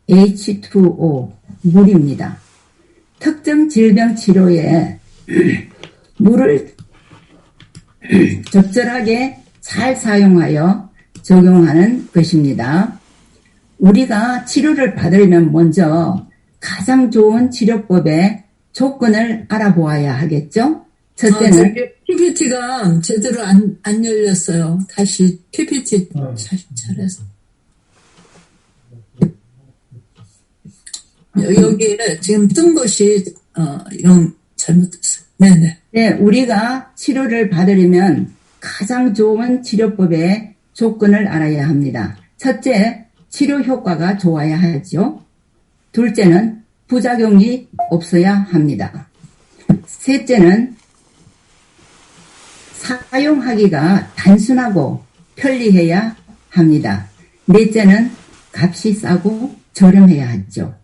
H2O, 물입니다. 특정 질병 치료에 물을 적절하게 잘 사용하여 적용하는 것입니다. 우리가 치료를 받으려면 먼저 가장 좋은 치료법의 조건을 알아보아야 하겠죠? 첫째는 PPT가 제대로 안 열렸어요. 다시 PPT 잘해서. 여기에 지금 뜬 것이 영 잘못됐어요. 네네. 네, 우리가 치료를 받으려면 가장 좋은 치료법의 조건을 알아야 합니다. 첫째, 치료 효과가 좋아야 하죠. 둘째는 부작용이 없어야 합니다. 셋째는 사용하기가 단순하고 편리해야 합니다. 넷째는 값이 싸고 저렴해야 하죠.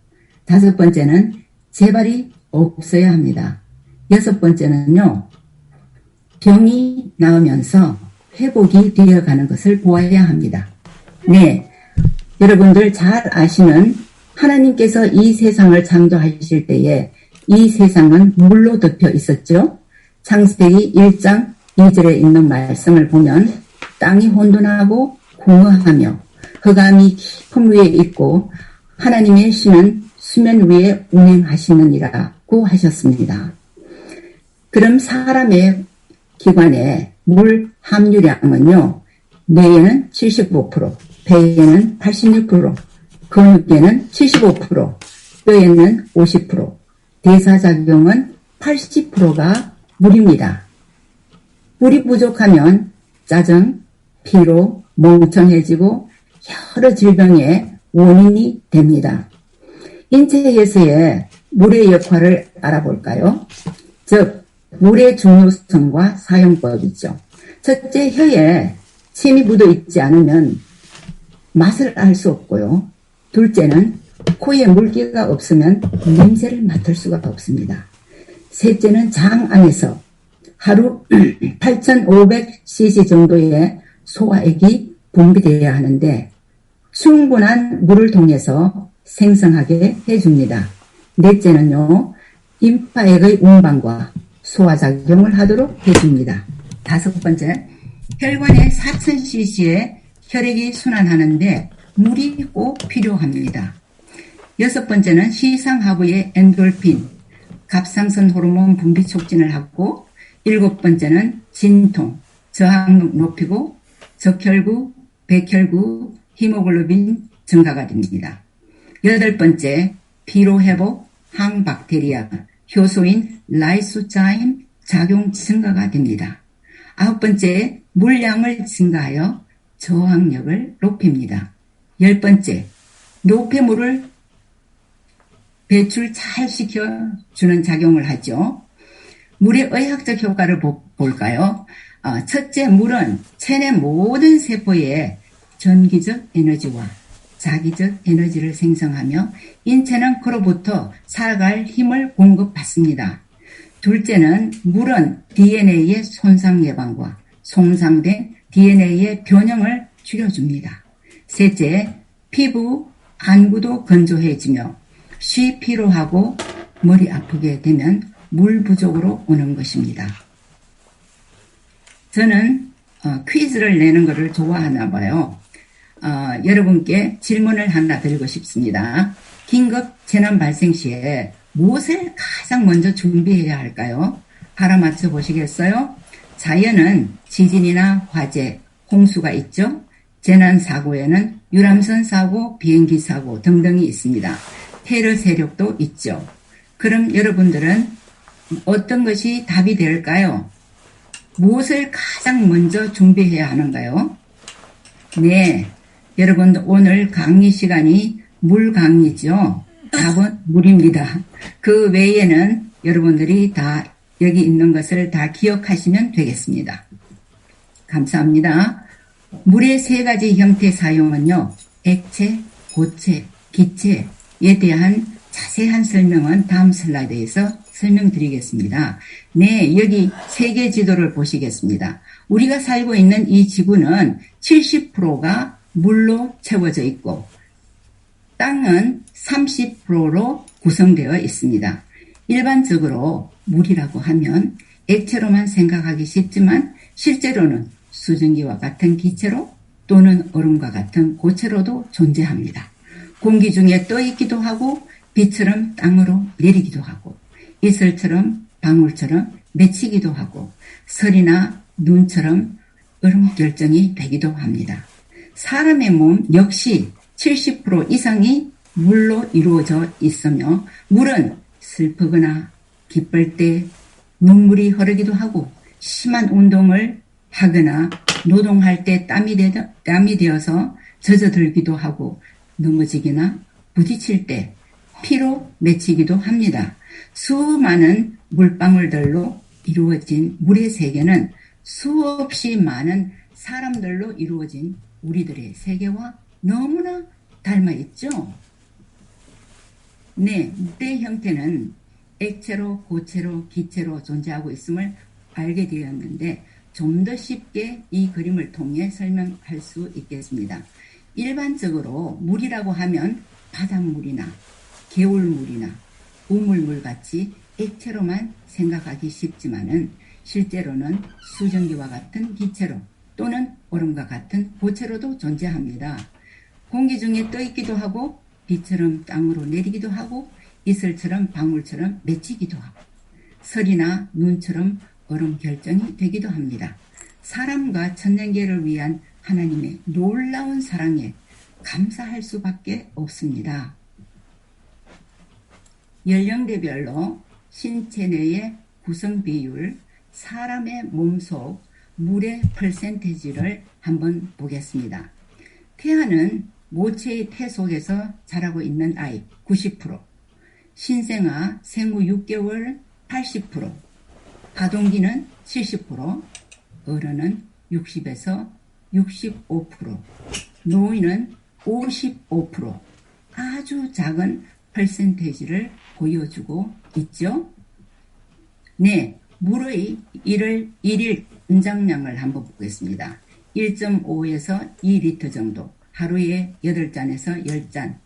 다섯 번째는 재발이 없어야 합니다. 여섯 번째는요, 병이 나으면서 회복이 되어가는 것을 보아야 합니다. 네, 여러분들 잘 아시는 하나님께서 이 세상을 창조하실 때에 이 세상은 물로 덮여 있었죠. 창세기 1장 2절에 있는 말씀을 보면 땅이 혼돈하고 공허하며 흑암이 깊은 위에 있고 하나님의 신은 수면 위에 운행하시느니라고 하셨습니다. 그럼 사람의 기관의 물 함유량은요, 뇌에는 75%, 배에는 86%, 근육에는 75%, 뼈에는 50%, 대사작용은 80%가 물입니다. 물이 부족하면 짜증, 피로, 멍청해지고 여러 질병의 원인이 됩니다. 인체에서의 물의 역할을 알아볼까요? 즉, 물의 중요성과 사용법이죠. 첫째, 혀에 침이 묻어 있지 않으면 맛을 알 수 없고요. 둘째는 코에 물기가 없으면 냄새를 맡을 수가 없습니다. 셋째는 장 안에서 하루 8,500cc 정도의 소화액이 분비되어야 하는데 충분한 물을 통해서 생성하게 해줍니다. 넷째는요, 림파액의 운반과 소화작용을 하도록 해줍니다. 다섯 번째, 혈관에 4,000cc의 혈액이 순환하는데 물이 꼭 필요합니다. 여섯 번째는 시상하부의 엔돌핀, 갑상선 호르몬 분비 촉진을 하고, 일곱 번째는 진통, 저항력 높이고 적혈구, 백혈구, 히모글로빈 증가가 됩니다. 여덟 번째, 피로회복, 항박테리아, 효소인 라이소자임 작용 증가가 됩니다. 아홉 번째, 물량을 증가하여 저항력을 높입니다. 열 번째, 노폐물을 배출 잘 시켜주는 작용을 하죠. 물의 의학적 효과를 볼까요? 첫째, 물은 체내 모든 세포에 전기적 에너지와 자기적 에너지를 생성하며 인체는 그로부터 살아갈 힘을 공급받습니다. 둘째는 물은 DNA의 손상 예방과 손상된 DNA의 변형을 줄여줍니다. 셋째, 피부 안구도 건조해지며 쉬 피로하고 머리 아프게 되면 물 부족으로 오는 것입니다. 저는 퀴즈를 내는 것을 좋아하나 봐요. 여러분께 질문을 하나 드리고 싶습니다. 긴급 재난 발생 시에 무엇을 가장 먼저 준비해야 할까요? 알아맞혀 보시겠어요? 자연은 지진이나 화재, 홍수가 있죠. 재난사고에는 유람선 사고, 비행기 사고 등등이 있습니다. 테러 세력도 있죠. 그럼 여러분들은 어떤 것이 답이 될까요? 무엇을 가장 먼저 준비해야 하는가요? 네, 여러분 오늘 강의 시간이 물 강의죠. 답은 물입니다. 그 외에는 여러분들이 다 여기 있는 것을 다 기억하시면 되겠습니다. 감사합니다. 물의 세 가지 형태 사용은요, 액체, 고체, 기체에 대한 자세한 설명은 다음 슬라이드에서 설명드리겠습니다. 네, 여기 세계 지도를 보시겠습니다. 우리가 살고 있는 이 지구는 70%가 물로 채워져 있고 땅은 30%로 구성되어 있습니다. 일반적으로 물이라고 하면 액체로만 생각하기 쉽지만 실제로는 수증기와 같은 기체로 또는 얼음과 같은 고체로도 존재합니다. 공기 중에 떠 있기도 하고 비처럼 땅으로 내리기도 하고 이슬처럼 방울처럼 맺히기도 하고 설이나 눈처럼 얼음 결정이 되기도 합니다. 사람의 몸 역시 70% 이상이 물로 이루어져 있으며 물은 슬프거나 기쁠 때 눈물이 흐르기도 하고 심한 운동을 하거나 노동할 때 땀이 되어서 젖어들기도 하고 넘어지거나 부딪힐 때 피로 맺히기도 합니다. 수많은 물방울들로 이루어진 물의 세계는 수없이 많은 사람들로 이루어진 우리들의 세계와 너무나 닮아 있죠. 네, 물의 형태는 액체로, 고체로, 기체로 존재하고 있음을 알게 되었는데 좀 더 쉽게 이 그림을 통해 설명할 수 있겠습니다. 일반적으로 물이라고 하면 바닷물이나 개울물이나 우물물 같이 액체로만 생각하기 쉽지만은 실제로는 수증기와 같은 기체로 또는 얼음과 같은 고체로도 존재합니다. 공기 중에 떠 있기도 하고 비처럼 땅으로 내리기도 하고 이슬처럼 방울처럼 맺히기도 하고 설이나 눈처럼 얼음 결정이 되기도 합니다. 사람과 천년계를 위한 하나님의 놀라운 사랑에 감사할 수밖에 없습니다. 연령대별로 신체 내의 구성 비율, 사람의 몸속 물의 퍼센테이지를 한번 보겠습니다. 태아는 모체의 태 속에서 자라고 있는 아이 90%, 신생아 생후 6개월 80%, 가동기는 70%, 어른은 60에서 65%, 노인은 55%, 아주 작은 퍼센테이지를 보여주고 있죠. 네, 물의 일일 권장량을 한번 보겠습니다. 1.5에서 2리터 정도, 하루에 8잔에서 10잔.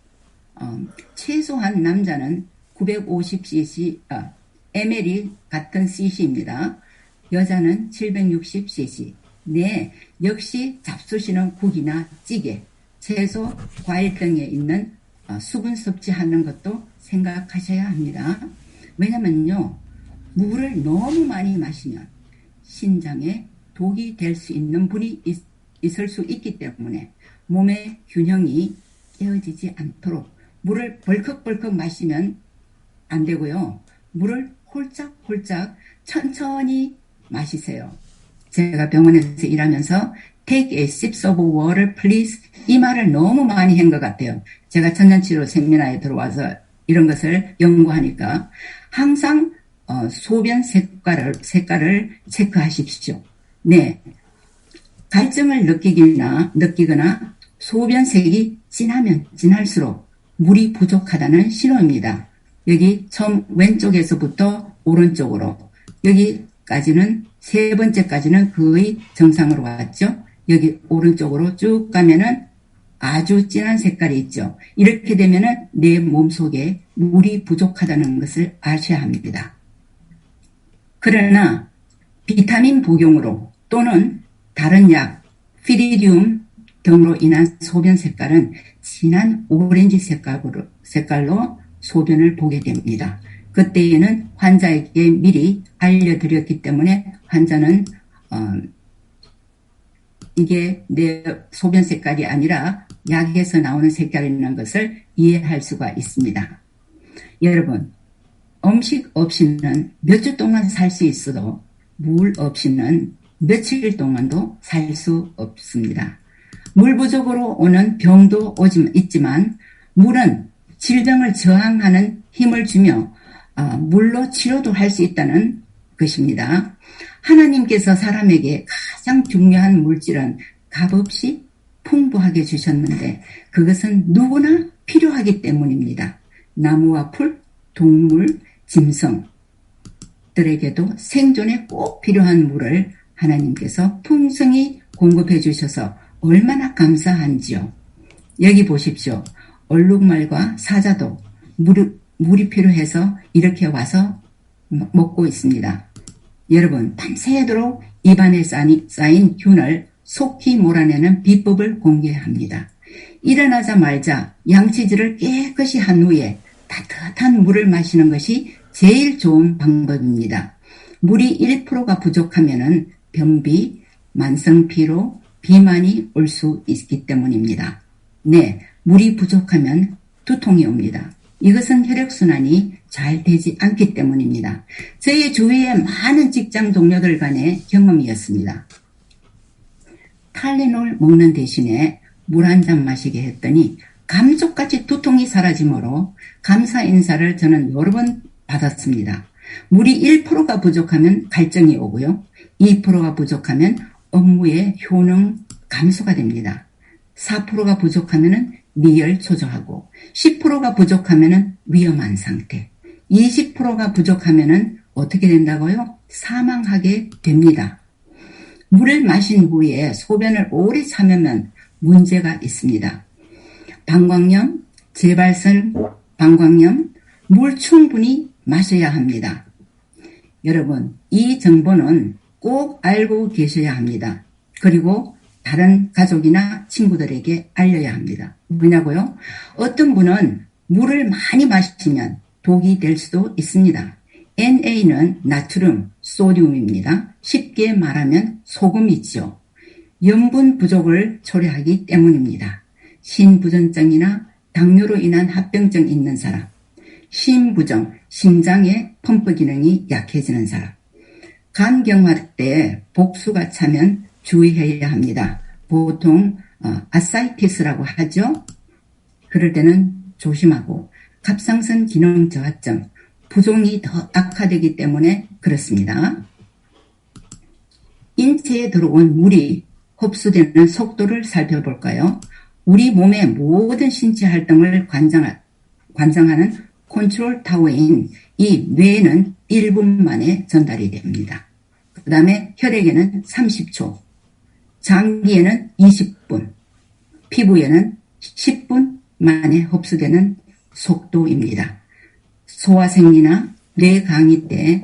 최소한 남자는 950cc, ml이 같은 cc입니다. 여자는 760cc. 네, 역시 잡수시는 국이나 찌개, 채소, 과일 등에 있는 수분 섭취하는 것도 생각하셔야 합니다. 왜냐면요, 물을 너무 많이 마시면 신장에 독이 될 수 있는 분이 있을 수 있기 때문에 몸의 균형이 깨어지지 않도록 물을 벌컥벌컥 마시면 안 되고요. 물을 홀짝홀짝 천천히 마시세요. 제가 병원에서 일하면서 take a sip of water please 이 말을 너무 많이 한 것 같아요. 제가 천연치료 세미나에 들어와서 이런 것을 연구하니까 항상 소변 색깔을 체크하십시오. 네, 갈증을 느끼거나 소변색이 진하면 진할수록 물이 부족하다는 신호입니다. 여기 처음 왼쪽에서부터 오른쪽으로 여기까지는 세 번째까지는 거의 정상으로 왔죠. 여기 오른쪽으로 쭉 가면은 아주 진한 색깔이 있죠. 이렇게 되면은 내 몸속에 물이 부족하다는 것을 아셔야 합니다. 그러나 비타민 복용으로 또는 다른 약, 피리디움 등으로 인한 소변 색깔은 진한 오렌지 색깔로 소변을 보게 됩니다. 그때에는 환자에게 미리 알려드렸기 때문에 환자는 이게 내 소변 색깔이 아니라 약에서 나오는 색깔이라는 것을 이해할 수가 있습니다. 여러분, 음식 없이는 몇 주 동안 살 수 있어도 물 없이는 며칠 동안도 살 수 없습니다. 물 부족으로 오는 병도 있지만 물은 질병을 저항하는 힘을 주며 물로 치료도 할 수 있다는 것입니다. 하나님께서 사람에게 가장 중요한 물질은 값없이 풍부하게 주셨는데 그것은 누구나 필요하기 때문입니다. 나무와 풀, 동물, 짐승들에게도 생존에 꼭 필요한 물을 하나님께서 풍성히 공급해 주셔서 얼마나 감사한지요. 여기 보십시오. 얼룩말과 사자도 물이 필요해서 이렇게 와서 먹고 있습니다. 여러분, 밤새도록 입안에 쌓인 균을 속히 몰아내는 비법을 공개합니다. 일어나자마자 양치질을 깨끗이 한 후에 따뜻한 물을 마시는 것이 제일 좋은 방법입니다. 물이 1%가 부족하면 변비, 만성피로, 비만이 올 수 있기 때문입니다. 네, 물이 부족하면 두통이 옵니다. 이것은 혈액순환이 잘 되지 않기 때문입니다. 저희 주위의 많은 직장 동료들 간의 경험이었습니다. 탈레놀 먹는 대신에 물 한 잔 마시게 했더니 감쪽같이 두통이 사라지므로 감사 인사를 저는 여러 번 받았습니다. 물이 1%가 부족하면 갈증이 오고요. 2%가 부족하면 업무의 효능 감소가 됩니다. 4%가 부족하면 미열 초조하고 10%가 부족하면 위험한 상태, 20%가 부족하면 어떻게 된다고요? 사망하게 됩니다. 물을 마신 후에 소변을 오래 참으면 문제가 있습니다. 방광염, 재발성 방광염, 물 충분히 마셔야 합니다. 여러분, 이 정보는 꼭 알고 계셔야 합니다. 그리고 다른 가족이나 친구들에게 알려야 합니다. 왜냐고요? 어떤 분은 물을 많이 마시면 독이 될 수도 있습니다. NA는 나트륨, 소듐입니다. 쉽게 말하면 소금이죠. 염분 부족을 초래하기 때문입니다. 신부전증이나 당뇨로 인한 합병증 있는 사람, 심부정, 심장의 펌프 기능이 약해지는 사람, 간경화 때 복수가 차면 주의해야 합니다. 보통 아사이티스라고 하죠. 그럴 때는 조심하고, 갑상선 기능 저하증, 부종이 더 악화되기 때문에 그렇습니다. 인체에 들어온 물이 흡수되는 속도를 살펴볼까요? 우리 몸의 모든 신체 활동을 관장하는 컨트롤 타워인 이 뇌는 1분 만에 전달이 됩니다. 그 다음에 혈액에는 30초, 장기에는 20분, 피부에는 10분 만에 흡수되는 속도입니다. 소화생리나 뇌 강의 때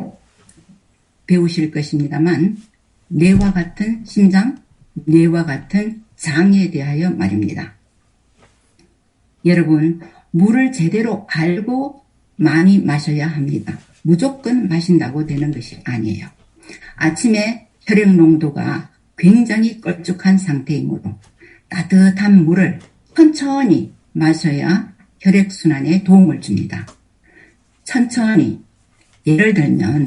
배우실 것입니다만, 뇌와 같은 심장, 뇌와 같은 장에 대하여 말입니다. 여러분, 물을 제대로 알고 많이 마셔야 합니다. 무조건 마신다고 되는 것이 아니에요. 아침에 혈액 농도가 굉장히 걸쭉한 상태이므로 따뜻한 물을 천천히 마셔야 혈액순환에 도움을 줍니다. 천천히, 예를 들면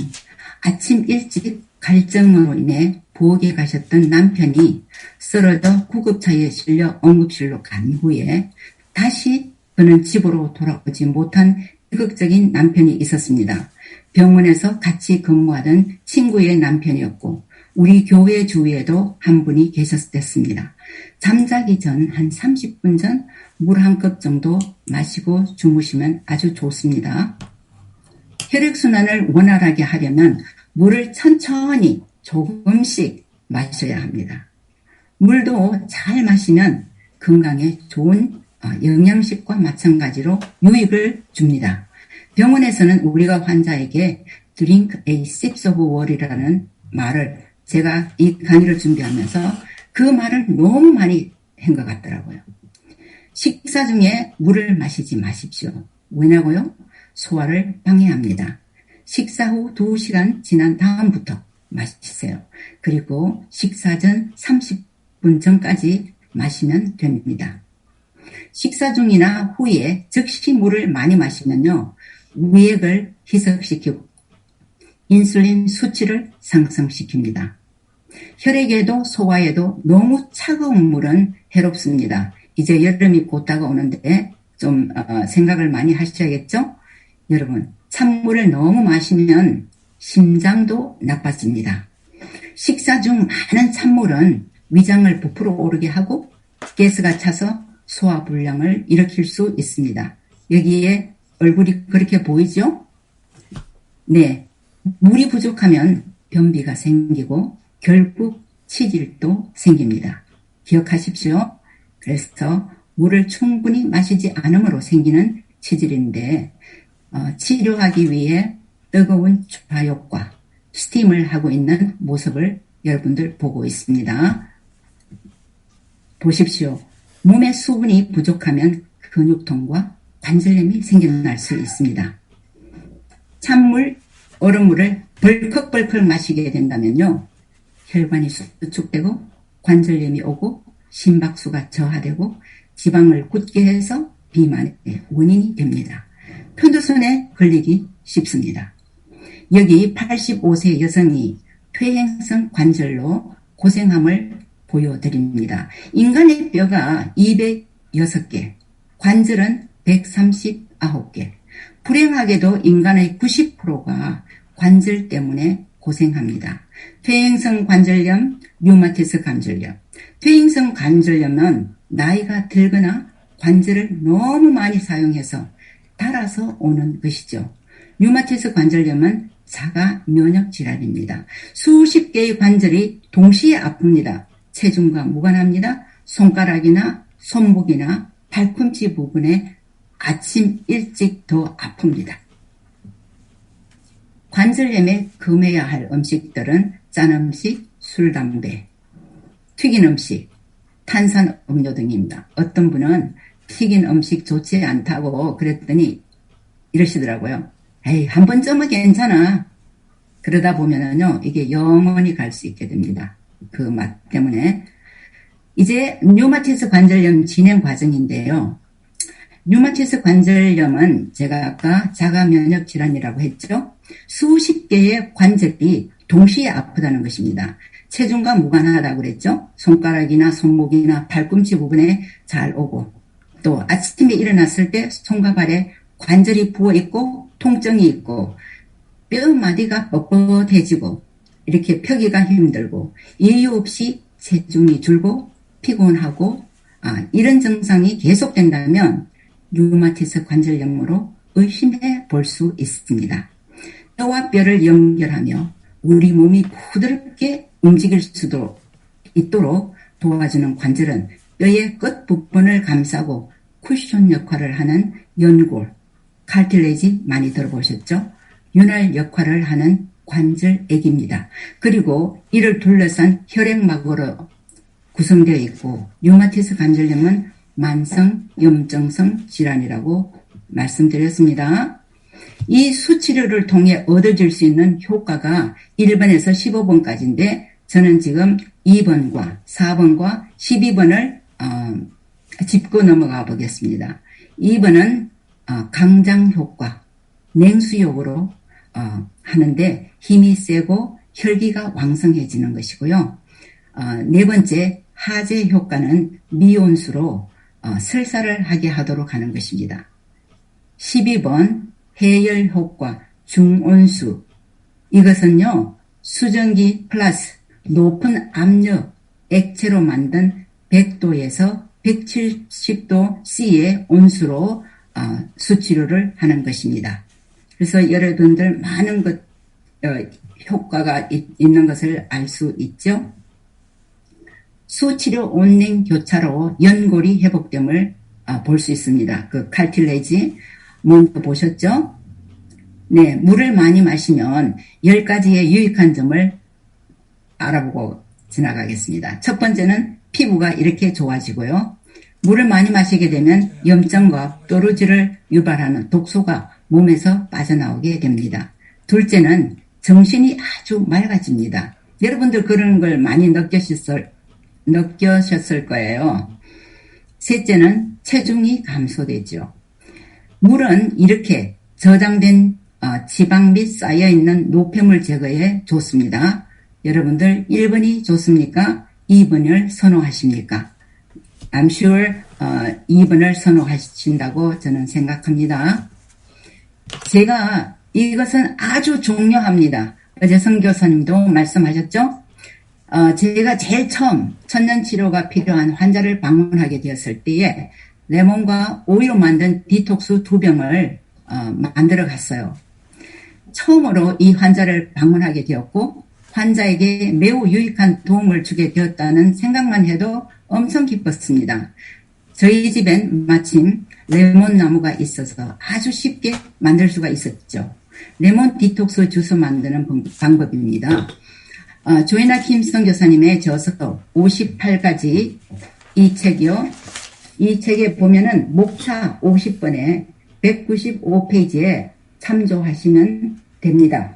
아침 일찍 갈증으로 인해 부엌에 가셨던 남편이 쓰러져 구급차에 실려 응급실로 간 후에 다시 그는 집으로 돌아오지 못한 비극적인 남편이 있었습니다. 병원에서 같이 근무하던 친구의 남편이었고 우리 교회 주위에도 한 분이 계셨습니다. 잠자기 전 한 30분 전 물 한 컵 정도 마시고 주무시면 아주 좋습니다. 혈액순환을 원활하게 하려면 물을 천천히 조금씩 마셔야 합니다. 물도 잘 마시면 건강에 좋은 영양식과 마찬가지로 유익을 줍니다. 병원에서는 우리가 환자에게 drink a sip of water이라는 말을 제가 이 강의를 준비하면서 그 말을 너무 많이 한 것 같더라고요. 식사 중에 물을 마시지 마십시오. 왜냐고요? 소화를 방해합니다. 식사 후 2시간 지난 다음부터 마시세요. 그리고 식사 전 30분 전까지 마시면 됩니다. 식사 중이나 후에 즉시 물을 많이 마시면요, 위액을 희석시키고 인슐린 수치를 상승시킵니다. 혈액에도 소화에도 너무 차가운 물은 해롭습니다. 이제 여름이 곧 다가오는데 좀 생각을 많이 하셔야겠죠? 여러분, 찬물을 너무 마시면 심장도 나빠집니다. 식사 중 많은 찬물은 위장을 부풀어 오르게 하고 가스가 차서 소화불량을 일으킬 수 있습니다. 여기에 얼굴이 그렇게 보이죠? 네, 물이 부족하면 변비가 생기고 결국 치질도 생깁니다. 기억하십시오. 그래서 물을 충분히 마시지 않음으로 생기는 치질인데 치료하기 위해 뜨거운 좌욕과 스팀을 하고 있는 모습을 여러분들 보고 있습니다. 보십시오. 몸에 수분이 부족하면 근육통과 관절염이 생겨날 수 있습니다. 찬물, 얼음물을 벌컥벌컥 마시게 된다면요. 혈관이 수축되고 관절염이 오고 심박수가 저하되고 지방을 굳게 해서 비만의 원인이 됩니다. 편도선에 걸리기 쉽습니다. 여기 85세 여성이 퇴행성 관절로 고생함을 보여드립니다. 인간의 뼈가 206개, 관절은 139개. 불행하게도 인간의 90%가 관절 때문에 고생합니다. 퇴행성 관절염, 류마티스 관절염. 퇴행성 관절염은 나이가 들거나 관절을 너무 많이 사용해서 닳아서 오는 것이죠. 류마티스 관절염은 자가 면역 질환입니다. 수십 개의 관절이 동시에 아픕니다. 체중과 무관합니다. 손가락이나 손목이나 발꿈치 부분에 아침 일찍 더 아픕니다. 관절염에 금해야 할 음식들은 짠 음식, 술, 담배, 튀긴 음식, 탄산 음료 등입니다. 어떤 분은 튀긴 음식 좋지 않다고 그랬더니 이러시더라고요. 에이, 한 번쯤은 괜찮아. 그러다 보면은요, 이게 영원히 갈 수 있게 됩니다. 그 맛 때문에. 이제 류마티스 관절염 진행 과정인데요. 류마티스 관절염은 제가 아까 자가 면역 질환이라고 했죠. 수십 개의 관절이 동시에 아프다는 것입니다. 체중과 무관하다고 그랬죠. 손가락이나 손목이나 발꿈치 부분에 잘 오고 또 아침에 일어났을 때 손과 발에 관절이 부어있고 통증이 있고 뼈마디가 뻣뻣해지고 이렇게 펴기가 힘들고 이유 없이 체중이 줄고 피곤하고 이런 증상이 계속된다면 류마티스 관절염으로 의심해 볼 수 있습니다. 뼈와 뼈를 연결하며 우리 몸이 부드럽게 움직일 수도 있도록 도와주는 관절은 뼈의 끝부분을 감싸고 쿠션 역할을 하는 연골, 칼틸레지 많이 들어보셨죠? 윤활 역할을 하는 관절액입니다. 그리고 이를 둘러싼 혈액막으로 구성되어 있고 류마티스 관절염은 만성 염증성 질환이라고 말씀드렸습니다. 이 수치료를 통해 얻어질 수 있는 효과가 1번에서 15번까지인데 저는 지금 2번과 4번과 12번을 짚고 넘어가 보겠습니다. 2번은 강장 효과, 냉수욕으로 하는데 힘이 세고 혈기가 왕성해지는 것이고요. 네 번째 하제 효과는 미온수로 설사를 하게 하도록 하는 것입니다. 12번 해열 효과 중온수, 이것은요 수증기 플러스 높은 압력 액체로 만든 100도에서 170도 C의 온수로 수치료를 하는 것입니다. 그래서 여러분들 많은 효과가 있는 것을 알 수 있죠. 수치료 온냉 교차로 연골이 회복됨을 볼 수 있습니다. 그 칼틸레지 먼저 보셨죠? 네, 물을 많이 마시면 10가지의 유익한 점을 알아보고 지나가겠습니다. 첫 번째는 피부가 이렇게 좋아지고요. 물을 많이 마시게 되면 염증과 또르지를 유발하는 독소가 몸에서 빠져나오게 됩니다. 둘째는 정신이 아주 맑아집니다. 여러분들 그런 걸 많이 느끼셨을 거예요. 셋째는 체중이 감소되죠. 물은 이렇게 저장된 지방 및 쌓여있는 노폐물 제거에 좋습니다. 여러분들 1번이 좋습니까? 2번을 선호하십니까? I'm sure 2번을 선호하신다고 저는 생각합니다. 제가 이것은 아주 중요합니다. 어제 선교사님도 말씀하셨죠? 제가 제일 처음 천연치료가 필요한 환자를 방문하게 되었을 때에 레몬과 오이로 만든 디톡스 2병을 만들어 갔어요. 처음으로 이 환자를 방문하게 되었고 환자에게 매우 유익한 도움을 주게 되었다는 생각만 해도 엄청 기뻤습니다. 저희 집엔 마침 레몬 나무가 있어서 아주 쉽게 만들 수가 있었죠. 레몬 디톡스 주스 만드는 방법입니다. 조애나 킴 선교사님의 저서 58가지 이 책이요. 이 책에 보면은 목차 50번에 195페이지에 참조하시면 됩니다.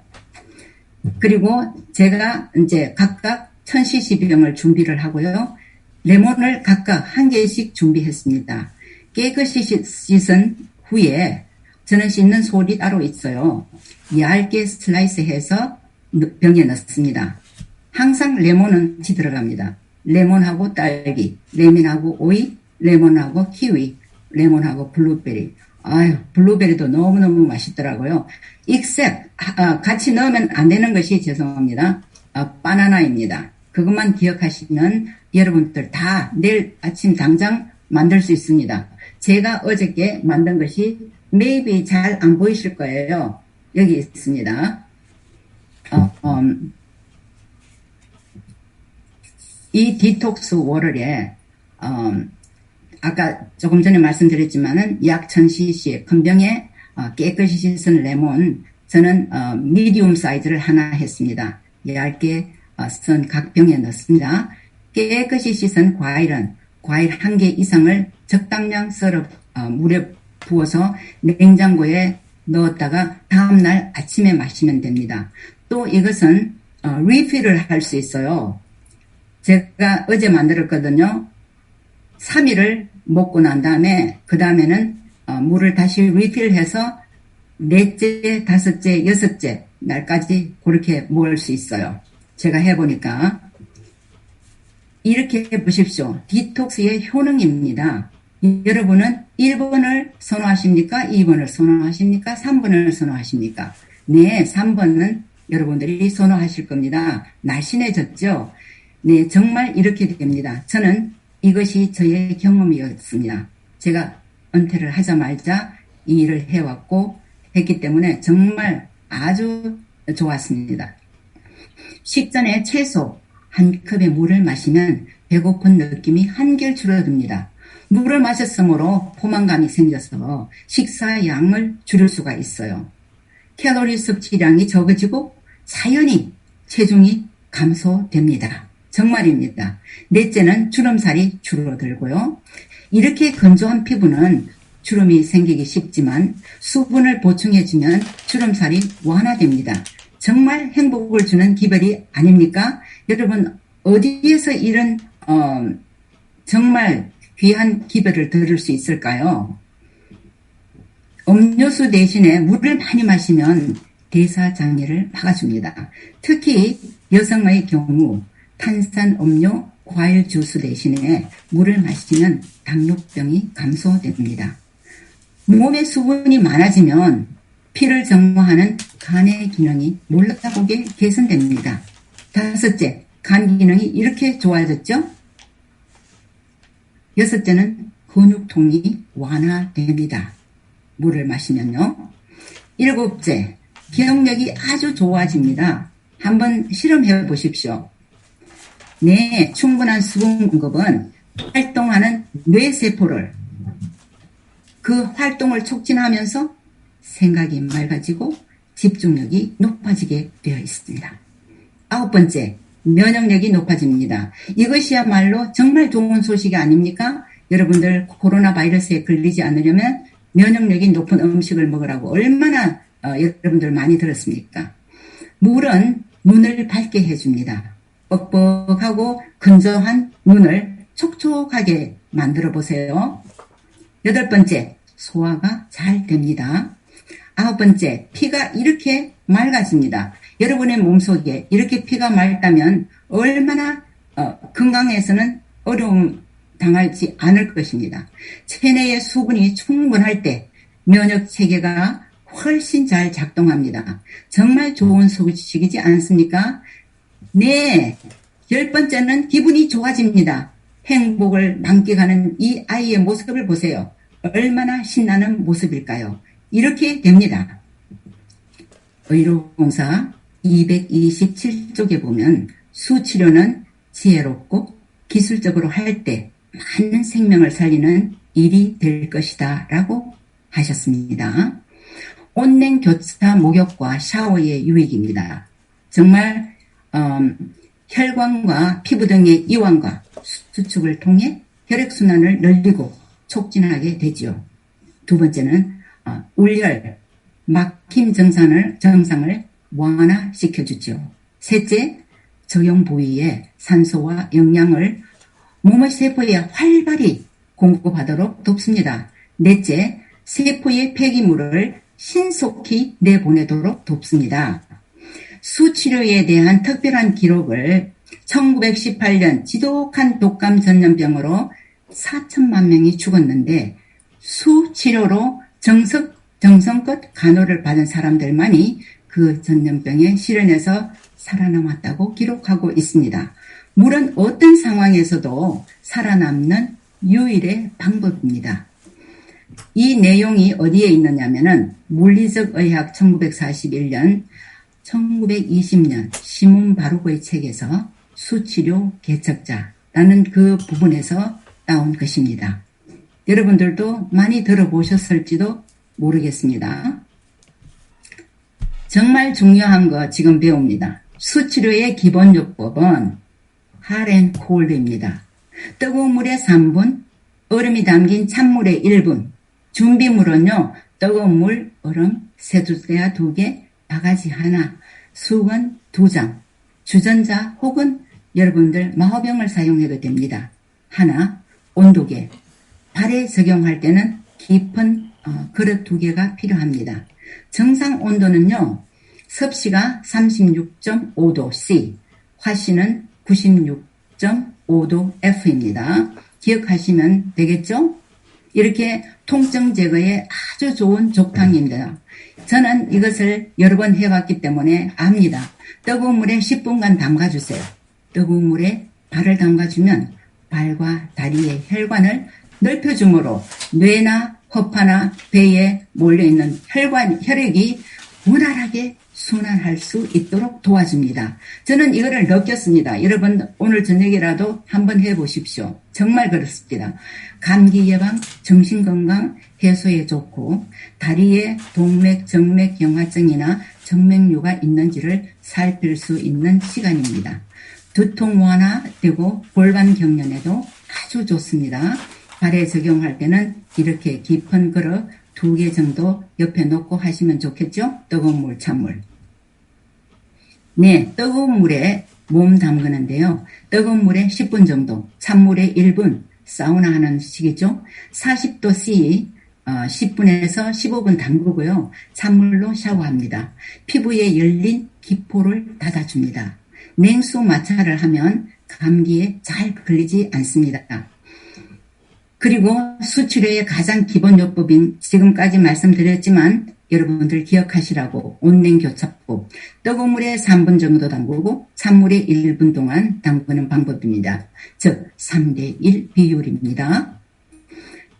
그리고 제가 이제 각각 1000cc병을 준비를 하고요. 레몬을 각각 한 개씩 준비했습니다. 깨끗이 씻은 후에 저는 씻는 솔이 따로 있어요. 얇게 슬라이스해서 병에 넣습니다. 항상 레몬은 같이 들어갑니다. 레몬하고 딸기, 레몬하고 오이, 레몬하고 키위, 레몬하고 블루베리. 아유, 블루베리도 너무너무 맛있더라고요. 같이 넣으면 안 되는 것이 죄송합니다. 바나나입니다. 그것만 기억하시면 여러분들 다 내일 아침 당장 만들 수 있습니다. 제가 어저께 만든 것이 maybe 잘 안 보이실 거예요. 여기 있습니다. 이 디톡스 워터에 아까 조금 전에 말씀드렸지만은 약 1000cc의 큰 병에 깨끗이 씻은 레몬 저는 미디움 사이즈를 하나 했습니다. 얇게 썬 각 병에 넣습니다. 깨끗이 씻은 과일 한 개 이상을 적당량 썰어 물에 부어서 냉장고에 넣었다가 다음날 아침에 마시면 됩니다. 또 이것은 리필을 할 수 있어요. 제가 어제 만들었거든요. 3일을 먹고 난 다음에 그 다음에는 물을 다시 리필해서 넷째, 다섯째, 여섯째 날까지 그렇게 먹을 수 있어요. 제가 해보니까 이렇게 보십시오. 디톡스의 효능입니다. 여러분은 1번을 선호하십니까? 2번을 선호하십니까? 3번을 선호하십니까? 네, 3번은 여러분들이 선호하실 겁니다. 날씬해졌죠? 네, 정말 이렇게 됩니다. 저는 이것이 저의 경험이었습니다. 제가 은퇴를 하자마자 이 일을 해왔고 했기 때문에 정말 아주 좋았습니다. 식전에 최소 한 컵의 물을 마시면 배고픈 느낌이 한결 줄어듭니다. 물을 마셨으므로 포만감이 생겨서 식사 양을 줄일 수가 있어요. 칼로리 섭취량이 적어지고 자연히 체중이 감소됩니다. 정말입니다. 넷째는 주름살이 줄어들고요. 이렇게 건조한 피부는 주름이 생기기 쉽지만 수분을 보충해주면 주름살이 완화됩니다. 정말 행복을 주는 기별이 아닙니까? 여러분 어디에서 이런 정말 귀한 기별을 들을 수 있을까요? 음료수 대신에 물을 많이 마시면 대사장애를 막아줍니다. 특히 여성의 경우 탄산 음료, 과일 주스 대신에 물을 마시면 당뇨병이 감소됩니다. 몸에 수분이 많아지면 피를 정화하는 간의 기능이 몰라보게 개선됩니다. 다섯째, 간 기능이 이렇게 좋아졌죠? 여섯째는 근육통이 완화됩니다. 물을 마시면요. 일곱째, 기억력이 아주 좋아집니다. 한번 실험해 보십시오. 네, 충분한 수분 공급은 활동하는 뇌세포를 그 활동을 촉진하면서 생각이 맑아지고 집중력이 높아지게 되어 있습니다. 아홉 번째, 면역력이 높아집니다. 이것이야말로 정말 좋은 소식이 아닙니까? 여러분들 코로나 바이러스에 걸리지 않으려면 면역력이 높은 음식을 먹으라고 얼마나 여러분들 많이 들었습니까? 물은 눈을 밝게 해줍니다. 뻑뻑하고 건조한 눈을 촉촉하게 만들어 보세요. 여덟 번째, 소화가 잘 됩니다. 아홉 번째, 피가 이렇게 맑아집니다. 여러분의 몸속에 이렇게 피가 맑다면 얼마나 건강에서는 어려움 당하지 않을 것입니다. 체내의 수분이 충분할 때 면역 체계가 훨씬 잘 작동합니다. 정말 좋은 소식이지 않습니까? 네, 열 번째는 기분이 좋아집니다. 행복을 만끽하는 이 아이의 모습을 보세요. 얼마나 신나는 모습일까요? 이렇게 됩니다. 의료봉사 227쪽에 보면 수치료는 지혜롭고 기술적으로 할 때 많은 생명을 살리는 일이 될 것이다 라고 하셨습니다. 온냉 교차 목욕과 샤워의 유익입니다. 정말 혈관과 피부 등의 이완과 수축을 통해 혈액순환을 늘리고 촉진하게 되지요. 두 번째는 울열, 막힘 증상을 완화시켜주죠. 셋째, 적용 부위에 산소와 영양을 몸의 세포에 활발히 공급하도록 돕습니다. 넷째, 세포의 폐기물을 신속히 내보내도록 돕습니다. 수치료에 대한 특별한 기록을 1918년 지독한 독감 전염병으로 4천만 명이 죽었는데 수치료로 정성껏 간호를 받은 사람들만이 그 전염병의 시련에서 살아남았다고 기록하고 있습니다. 물은 어떤 상황에서도 살아남는 유일의 방법입니다. 이 내용이 어디에 있느냐면은 물리적 의학 1941년, 1920년 시몬 바르고의 책에서 수치료 개척자라는 그 부분에서 따온 것입니다. 여러분들도 많이 들어보셨을지도 모르겠습니다. 정말 중요한 거 지금 배웁니다. 수치료의 기본 요법은 핫앤콜드입니다. 뜨거운 물에 3분, 얼음이 담긴 찬물에 1분, 준비물은요, 뜨거운 물, 얼음, 세숫대야 2개, 바가지 하나, 수건 2장, 주전자 혹은 여러분들 마호병을 사용해도 됩니다. 하나, 온도계, 발에 적용할 때는 깊은 그릇 2개가 필요합니다. 정상 온도는요, 섭씨가 36.5도 C, 화씨는 96.5도 F입니다. 기억하시면 되겠죠? 이렇게 통증 제거에 아주 좋은 족탕입니다. 저는 이것을 여러 번 해봤기 때문에 압니다. 뜨거운 물에 10분간 담가주세요. 뜨거운 물에 발을 담가주면 발과 다리의 혈관을 넓혀주므로 뇌나 허파나 배에 몰려있는 혈액이 원활하게 순환할 수 있도록 도와줍니다. 저는 이거를 느꼈습니다. 여러분 오늘 저녁이라도 한번 해보십시오. 정말 그렇습니다. 감기 예방, 정신건강 해소에 좋고 다리에 동맥, 정맥 경화증이나 정맥류가 있는지를 살필 수 있는 시간입니다. 두통 완화되고 골반 경련에도 아주 좋습니다. 발에 적용할 때는 이렇게 깊은 그릇 2개 정도 옆에 놓고 하시면 좋겠죠? 뜨거운 물, 찬물. 네, 뜨거운 물에 몸 담그는데요. 뜨거운 물에 10분 정도, 찬물에 1분, 사우나 하는 식이죠. 40도 C, 10분에서 15분 담그고요. 찬물로 샤워합니다. 피부에 열린 기포를 닫아줍니다. 냉수 마찰을 하면 감기에 잘 걸리지 않습니다. 그리고 수치료의 가장 기본 요법인 지금까지 말씀드렸지만 여러분들 기억하시라고 온냉교차법, 뜨거운 물에 3분 정도 담그고 찬물에 1분 동안 담그는 방법입니다. 즉 3대1 비율입니다.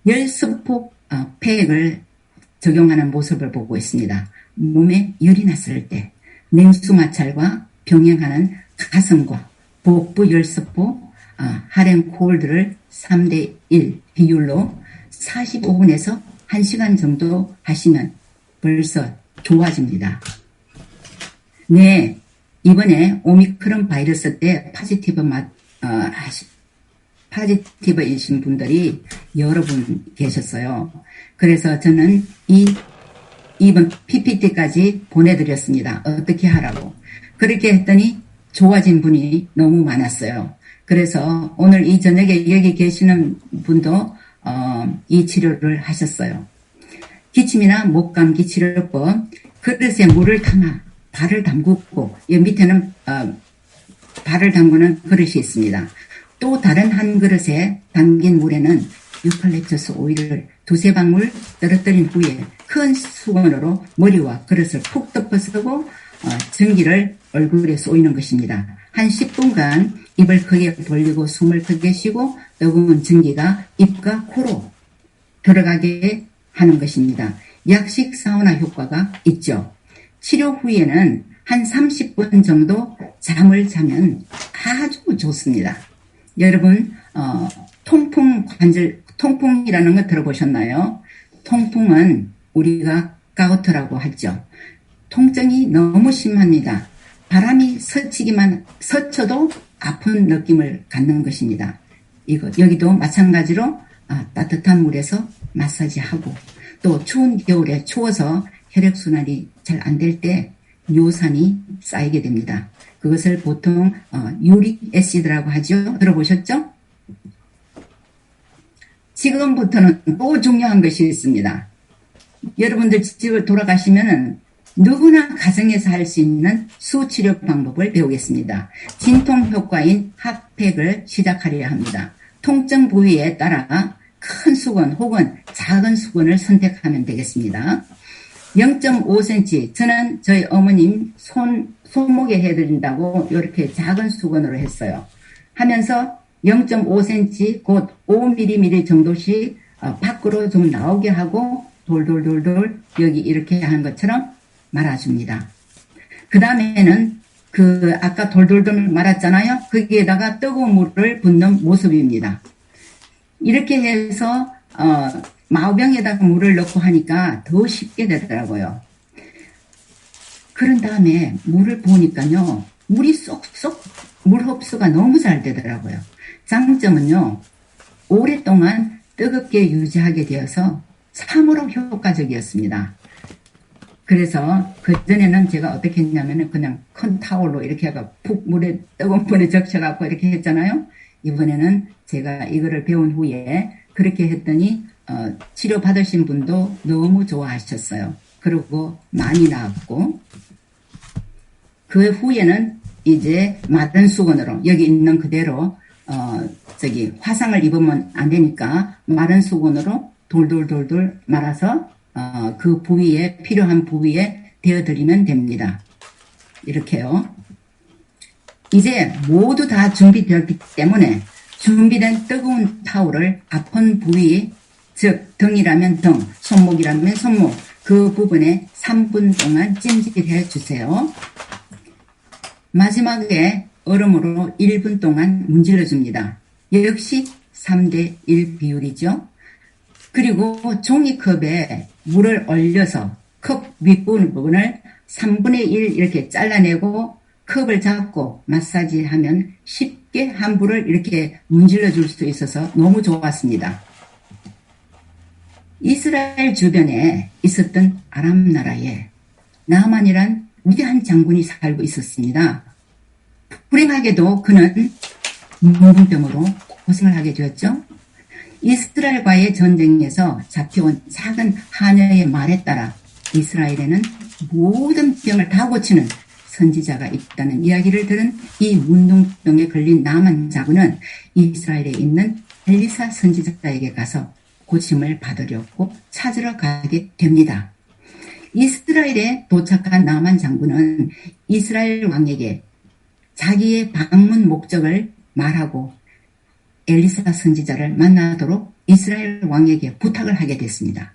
열수폭 팩을 적용하는 모습을 보고 있습니다. 몸에 열이 났을 때 냉수 마찰과 병행하는 가슴과 복부 열수폭 핫앤콜드를 3대1 비율로 45분에서 1시간 정도 하시면 벌써 좋아집니다. 네, 이번에 오미크론 바이러스 때 파지티브이신 분들이 여러 분 계셨어요. 그래서 저는 이번 PPT까지 보내드렸습니다. 어떻게 하라고. 그렇게 했더니 좋아진 분이 너무 많았어요. 그래서 오늘 이 저녁에 여기 계시는 분도 이 치료를 하셨어요. 기침이나 목감기 치료법, 그릇에 물을 담아 발을 담그고 이 밑에는 발을 담그는 그릇이 있습니다. 또 다른 한 그릇에 담긴 물에는 유칼립투스 오일을 2-3방울 떨어뜨린 후에 큰 수건으로 머리와 그릇을 푹 덮어쓰고 전기를 얼굴에 쏘이는 것입니다. 한 10분간 입을 크게 벌리고 숨을 크게 쉬고 뜨거운 전기가 입과 코로 들어가게 하는 것입니다. 약식 사우나 효과가 있죠. 치료 후에는 한 30분 정도 잠을 자면 아주 좋습니다. 여러분 통풍이라는 거 들어보셨나요? 통풍은 우리가 가우트라고 하죠. 통증이 너무 심합니다. 바람이 스쳐도 아픈 느낌을 갖는 것입니다. 여기도 마찬가지로 따뜻한 물에서 마사지하고, 또 추운 겨울에 추워서 혈액순환이 잘 안 될 때 요산이 쌓이게 됩니다. 그것을 보통 유릭 애시드라고 하죠. 들어보셨죠? 지금부터는 또 중요한 것이 있습니다. 여러분들 집을 돌아가시면은 누구나 가정에서 할 수 있는 수치료 방법을 배우겠습니다. 진통 효과인 핫팩을 시작하려 합니다. 통증 부위에 따라 큰 수건 혹은 작은 수건을 선택하면 되겠습니다. 0.5cm, 저는 저희 어머님 손목에 해드린다고 이렇게 작은 수건으로 했어요. 하면서 0.5cm, 곧 5mm 정도씩 밖으로 좀 나오게 하고 돌돌돌돌 여기 이렇게 하는 것처럼 말아줍니다. 그 다음에는 아까 돌돌돌 말았잖아요. 거기에다가 뜨거운 물을 붓는 모습입니다. 이렇게 해서 마우병에다가 물을 넣고 하니까 더 쉽게 되더라고요. 그런 다음에 물을 부으니까요, 물이 쏙쏙 물 흡수가 너무 잘 되더라고요. 장점은요, 오랫동안 뜨겁게 유지하게 되어서 참으로 효과적이었습니다. 그래서 그전에는 제가 어떻게 했냐면은 그냥 큰 타올로 이렇게 해가 푹 뜨거운 물에 적셔갖고 이렇게 했잖아요. 이번에는 제가 이거를 배운 후에 그렇게 했더니 치료 받으신 분도 너무 좋아하셨어요. 그리고 많이 나았고, 그 후에는 이제 마른 수건으로 여기 있는 그대로 화상을 입으면 안 되니까 마른 수건으로 돌돌돌돌 말아서 그 부위에, 필요한 부위에 대어드리면 됩니다. 이렇게요. 이제 모두 다 준비되었기 때문에 준비된 뜨거운 타올을 아픈 부위, 즉 등이라면 등, 손목이라면 손목, 그 부분에 3분 동안 찜질해 주세요. 마지막에 얼음으로 1분 동안 문질러 줍니다. 역시 3대1 비율이죠. 그리고 종이컵에 물을 얼려서 컵 윗부분을 3분의 1 이렇게 잘라내고 컵을 잡고 마사지하면 쉽게 함부를 이렇게 문질러 줄 수 있어서 너무 좋았습니다. 이스라엘 주변에 있었던 아람 나라에 나만이란 위대한 장군이 살고 있었습니다. 불행하게도 그는 문둥병으로 고생을 하게 되었죠. 이스라엘과의 전쟁에서 잡혀온 작은 하녀의 말에 따라 이스라엘에는 모든 병을 다 고치는 선지자가 있다는 이야기를 들은 이 문둥병에 걸린 나만 장군은 이스라엘에 있는 엘리사 선지자에게 가서 고침을 받으려고 찾으러 가게 됩니다. 이스라엘에 도착한 나만 장군은 이스라엘 왕에게 자기의 방문 목적을 말하고 엘리사 선지자를 만나도록 이스라엘 왕에게 부탁을 하게 됐습니다.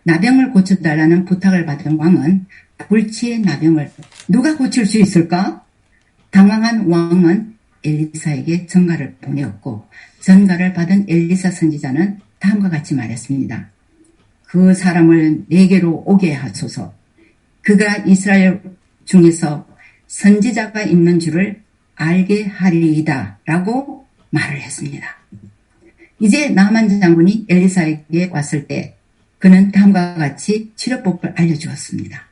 나병을 고쳐달라는 부탁을 받은 왕은 불치의 나병을 누가 고칠 수 있을까? 당황한 왕은 엘리사에게 전가를 보내었고, 전가를 받은 엘리사 선지자는 다음과 같이 말했습니다. 그 사람을 내게로 오게 하소서. 그가 이스라엘 중에서 선지자가 있는 줄을 알게 하리이다 라고 말을 했습니다. 이제 나만 장군이 엘리사에게 왔을 때 그는 다음과 같이 치료법을 알려주었습니다.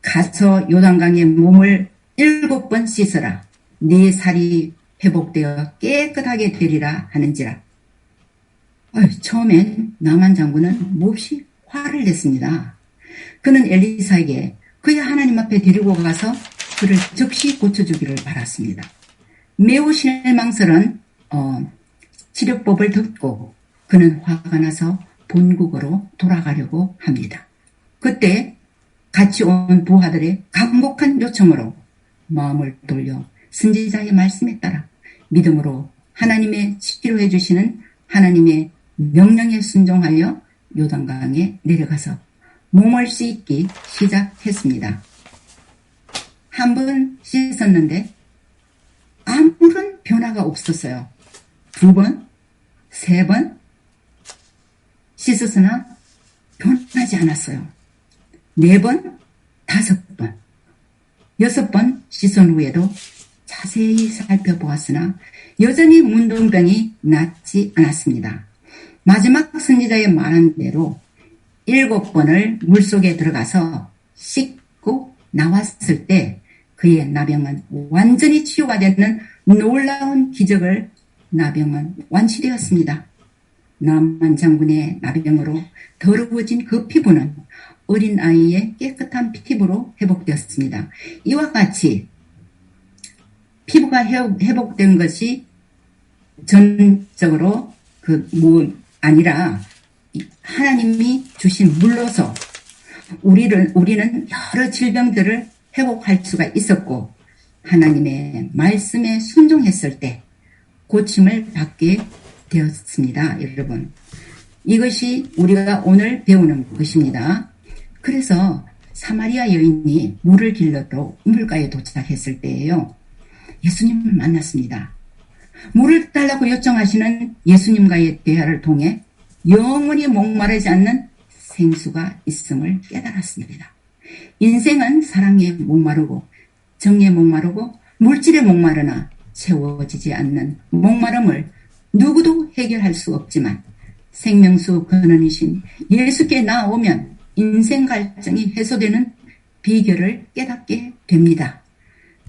가서 요단강에 몸을 7번 씻어라. 네 살이 회복되어 깨끗하게 되리라 하는지라. 처음엔 나만 장군은 몹시 화를 냈습니다. 그는 엘리사에게 그의 하나님 앞에 데리고 가서 그를 즉시 고쳐주기를 바랐습니다. 매우 실망스러운 치료법을 듣고 그는 화가 나서 본국으로 돌아가려고 합니다. 그때 같이 온 부하들의 간곡한 요청으로 마음을 돌려 선지자의 말씀에 따라 믿음으로 하나님의 치료해 주시는 하나님의 명령에 순종하여 요단강에 내려가서 몸을 씻기 시작했습니다. 한 번 씻었는데 아무런 변화가 없었어요. 2번, 3번 씻었으나 변하지 않았어요. 4번, 5번, 6번 씻은 후에도 자세히 살펴보았으나 여전히 문둥병이 낫지 않았습니다. 마지막 선지자의 말한 대로 7번을 물속에 들어가서 씻고 나왔을 때 그의 나병은 완전히 치유가 되는 놀라운 기적을 나병은 완치되었습니다. 나만 장군의 나병으로 더러워진 그 피부는 어린 아이의 깨끗한 피부로 회복되었습니다. 이와 같이 피부가 회복된 것이 전적으로 아니라 하나님이 주신 물로서 우리는 여러 질병들을 회복할 수가 있었고 하나님의 말씀에 순종했을 때 고침을 받게 되었습니다. 여러분, 이것이 우리가 오늘 배우는 것입니다. 그래서 사마리아 여인이 물을 길러도 물가에 도착했을 때예요. 예수님을 만났습니다. 물을 달라고 요청하시는 예수님과의 대화를 통해 영원히 목마르지 않는 생수가 있음을 깨달았습니다. 인생은 사랑에 목마르고 정에 목마르고 물질에 목마르나 채워지지 않는 목마름을 누구도 해결할 수 없지만 생명수 근원이신 예수께 나오면 인생 갈증이 해소되는 비결을 깨닫게 됩니다.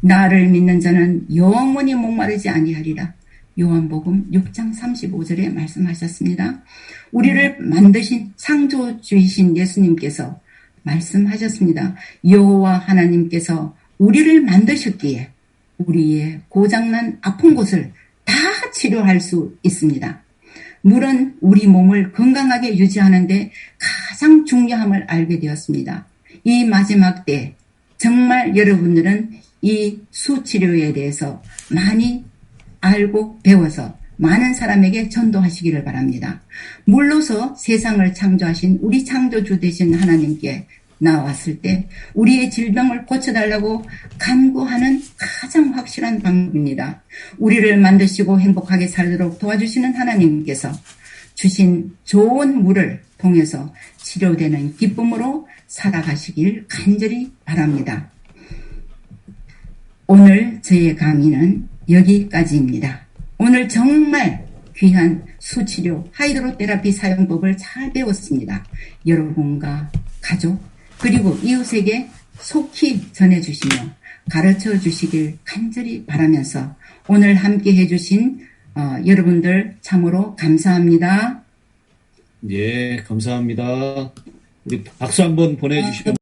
나를 믿는 자는 영원히 목마르지 아니하리라. 요한복음 6장 35절에 말씀하셨습니다. 우리를 만드신 창조주이신 예수님께서 말씀하셨습니다. 여호와 하나님께서 우리를 만드셨기에 우리의 고장난 아픈 곳을 다 치료할 수 있습니다. 물은 우리 몸을 건강하게 유지하는 데 가장 중요함을 알게 되었습니다. 이 마지막 때 정말 여러분들은 이 수치료에 대해서 많이 알고 배워서 많은 사람에게 전도하시기를 바랍니다. 물로서 세상을 창조하신 우리 창조주 되신 하나님께 나왔을 때 우리의 질병을 고쳐달라고 간구하는 가장 확실한 방법입니다. 우리를 만드시고 행복하게 살도록 도와주시는 하나님께서 주신 좋은 물을 통해서 치료되는 기쁨으로 살아가시길 간절히 바랍니다. 오늘 저의 강의는 여기까지입니다. 오늘 정말 귀한 수치료 하이드로테라피 사용법을 잘 배웠습니다. 여러분과 가족 그리고 이웃에게 속히 전해주시며 가르쳐 주시길 간절히 바라면서 오늘 함께 해주신 여러분들 참으로 감사합니다. 예, 감사합니다. 우리 박수 한번 보내주시면